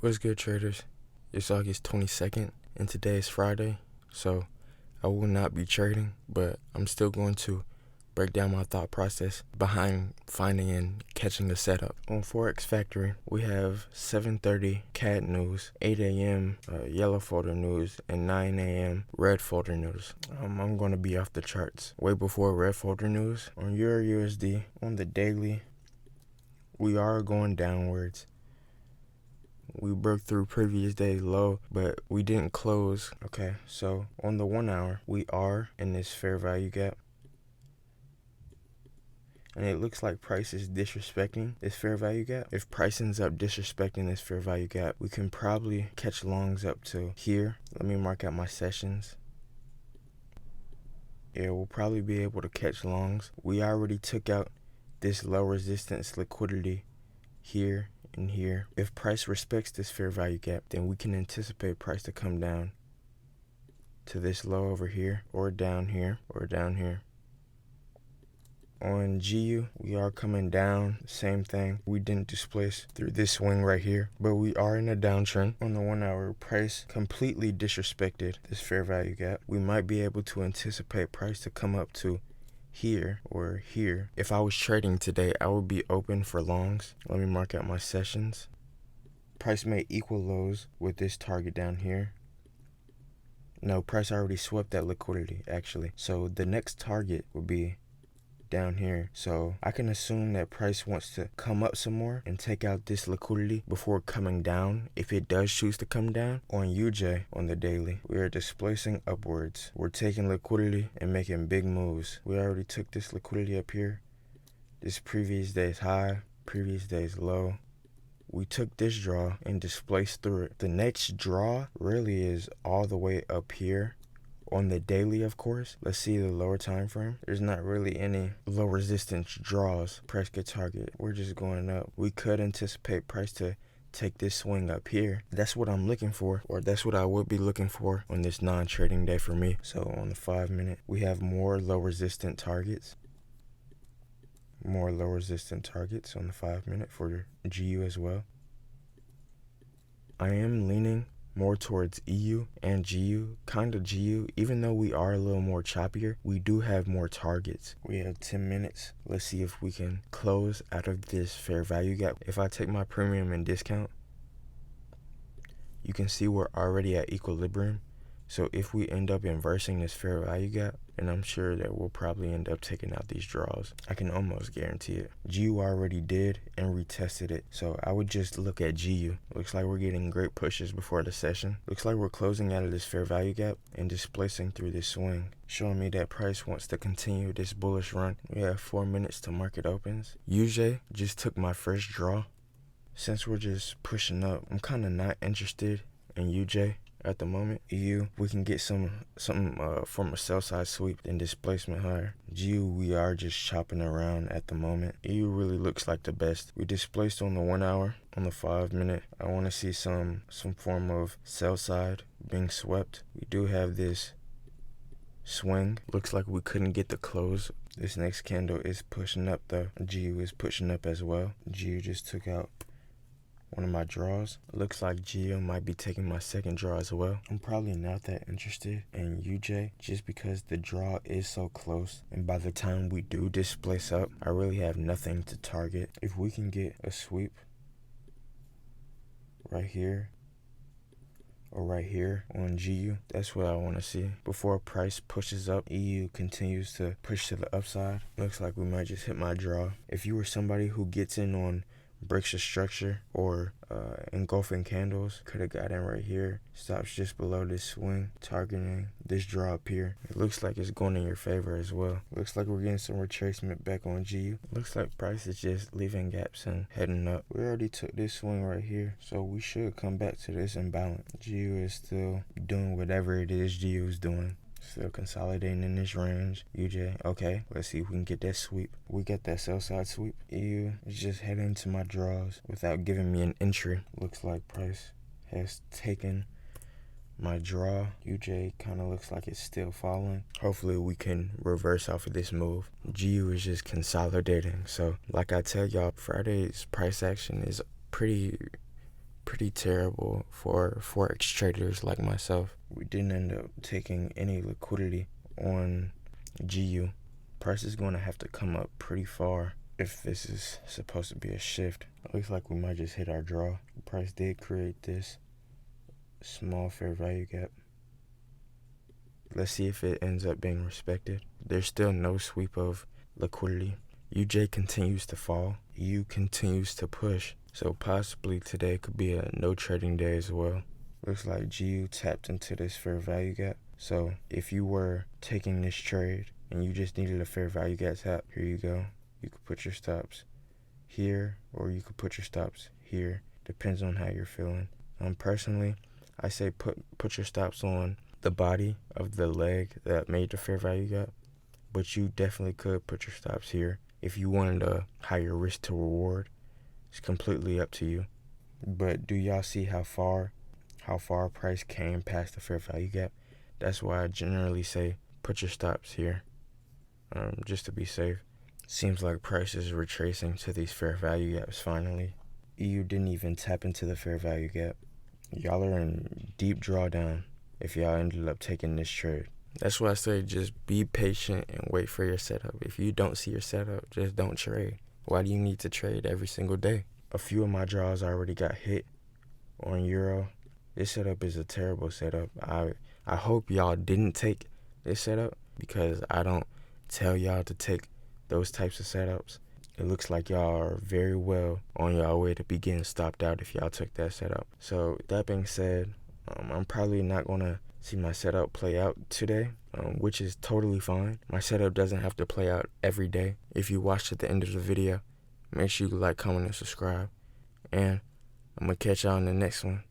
What's good, traders? It's August 22nd, and today is Friday, so I will not be trading, but I'm still going to break down my thought process behind finding and catching a setup. On Forex Factory, we have 7:30 CAD news, 8 a.m. Yellow folder news, and 9 a.m. red folder news. I'm going to be off the charts way before red folder news. On Euro USD, on the daily, we are going downwards. We broke through previous day's low, but we didn't close. Okay, so on the 1 hour, we are in this fair value gap. And it looks like price is disrespecting this fair value gap. If price ends up disrespecting this fair value gap, we can probably catch longs up to here. Let me mark out my sessions. Yeah, we'll probably be able to catch longs. We already took out this low resistance liquidity here and here. If price respects this fair value gap, then we can anticipate price to come down to this low over here, or down here, or down here. On GU, we are coming down, same thing. We didn't displace through this swing right here, but we are in a downtrend. On the 1 hour, price completely disrespected this fair value gap. We might be able to anticipate price to come up to here or here. If I was trading today, I would be open for longs. Let me mark out my sessions. Price may equal lows with this target down here. No, price already swept that liquidity, actually. So the next target would be down here. So I can assume that price wants to come up some more and take out this liquidity before coming down, if it does choose to come down. On UJ, on the daily, we are displacing upwards. We're taking liquidity and making big moves. We already took this liquidity up here. This previous day's high, previous day's low. We took this draw and displaced through it. The next draw really is all the way up here. On the daily, of course, let's see the lower time frame. There's not really any low resistance draws. Price could target. We're just going up. We could anticipate price to take this swing up here. That's what I'm looking for, or that's what I would be looking for on this non-trading day for me. So on the 5 minute, we have more low resistant targets. More low resistant targets on the 5 minute for GU as well. I am leaning more towards EU and GU, kind of GU. Even though we are a little more choppier, we do have more targets. We have 10 minutes. Let's see if we can close out of this fair value gap. If I take my premium and discount, you can see we're already at equilibrium. So if we end up inversing this fair value gap, and I'm sure that we'll probably end up taking out these draws. I can almost guarantee it. GU already did and retested it, so I would just look at GU. Looks like we're getting great pushes before the session. Looks like we're closing out of this fair value gap and displacing through this swing, showing me that price wants to continue this bullish run. We have 4 minutes to market opens. UJ just took my first draw. Since we're just pushing up, I'm kind of not interested in UJ at the moment. EU, we can get something from a sell side sweep and displacement higher. GU, we are just chopping around at the moment. EU really looks like the best. We displaced on the 1 hour. On the 5 minute, I want to see some form of sell side being swept. We do have this swing. Looks like we couldn't get the close. This next candle is pushing up though. GU is pushing up as well. GU just took out one of my draws. Looks like GU might be taking my second draw as well. I'm probably not that interested in UJ just because the draw is so close, and by the time we do displace up, I really have nothing to target. If we can get a sweep right here or right here on GU, that's what I want to see. Before price pushes up, EU continues to push to the upside. Looks like we might just hit my draw. If you were somebody who gets in on breaks of structure or engulfing candles, could have got in right here. Stops just below this swing, targeting this draw up here. It looks like it's going in your favor as well. Looks like we're getting some retracement back on GU. Looks like price is just leaving gaps and heading up. We already took this swing right here, so we should come back to this imbalance. GU is still doing whatever it is GU is doing. Still consolidating in this range. UJ, okay, let's see if we can get that sweep. We got that sell side sweep. EU is just heading to my draws without giving me an entry. Looks like price has taken my draw. UJ kind of looks like it's still falling. Hopefully we can reverse off of this move. GU is just consolidating. So like I tell y'all, Friday's price action is pretty pretty terrible for forex traders like myself. We didn't end up taking any liquidity on GU. Price is going to have to come up pretty far if this is supposed to be a shift. It looks like we might just hit our draw. Price did create this small fair value gap. Let's see if it ends up being respected. There's still no sweep of liquidity. UJ continues to fall. EU continues to push. So possibly today could be a no trading day as well. Looks like GU tapped into this fair value gap. So if you were taking this trade and you just needed a fair value gap tap, here you go. You could put your stops here, or you could put your stops here. Depends on how you're feeling. Personally, I say put your stops on the body of the leg that made the fair value gap, but you definitely could put your stops here if you wanted a higher risk to reward. It's completely up to you. But do y'all see how far price came past the fair value gap? That's why I generally say put your stops here, just to be safe. Seems like price is retracing to these fair value gaps finally. EU didn't even tap into the fair value gap. Y'all are in deep drawdown if y'all ended up taking this trade. That's why I say just be patient and wait for your setup. If you don't see your setup, just don't trade. Why do you need to trade every single day? A few of my draws already got hit on Euro. This setup is a terrible setup. I hope y'all didn't take this setup, because I don't tell y'all to take those types of setups. It looks like y'all are very well on y'all way to be getting stopped out if y'all took that setup. So that being said, I'm probably not going to see my setup play out today, which is totally fine. My setup doesn't have to play out every day. If you watched at the end of the video, make sure you like, comment, and subscribe. And I'm going to catch y'all in the next one.